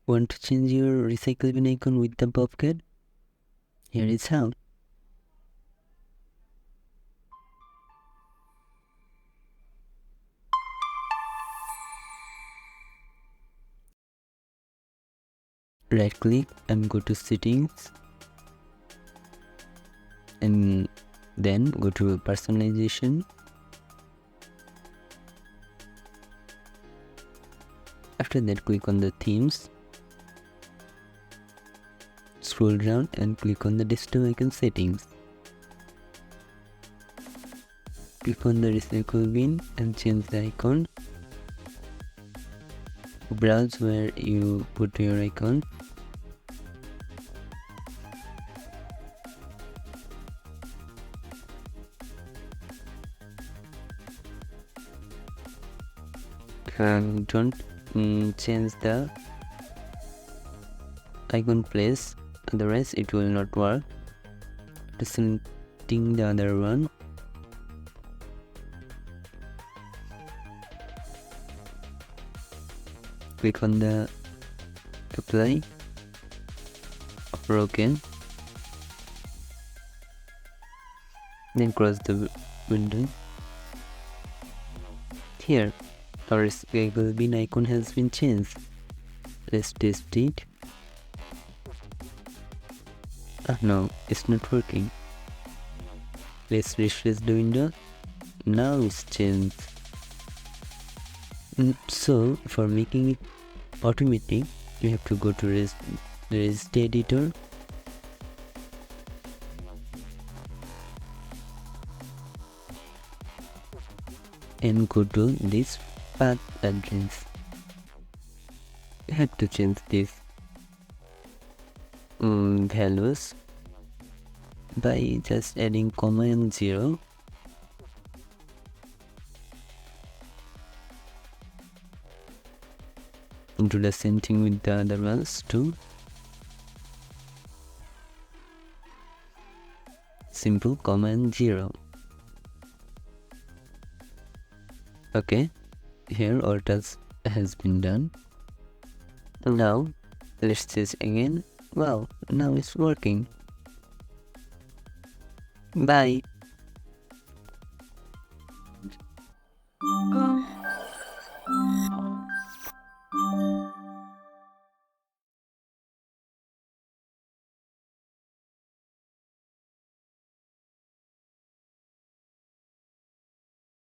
Want to change your recycle bin icon with the bobcat? Here is how. Right click and go to settings, and then go to personalization. After that, click on the themes, scroll down and click on the desktop icon settings. Click on the recycle bin and change the icon. Browse where you put your icon. Don't change the icon place, otherwise it will not work. Selecting the other one. Click on the apply. After OK, then close the window. Here, our recycle bin icon has been changed. Let's test it. No, it's not working. Let's refresh the window. Now it's changed. So for making it automatic, you have to go to Registry editor. And go to this path address. You have to change these values by just adding comma and 0. Do the same thing with the other ones too. Simple comma and 0. Okay, here all tasks has been done. Now let's test again. Wow, now it's working. Bye.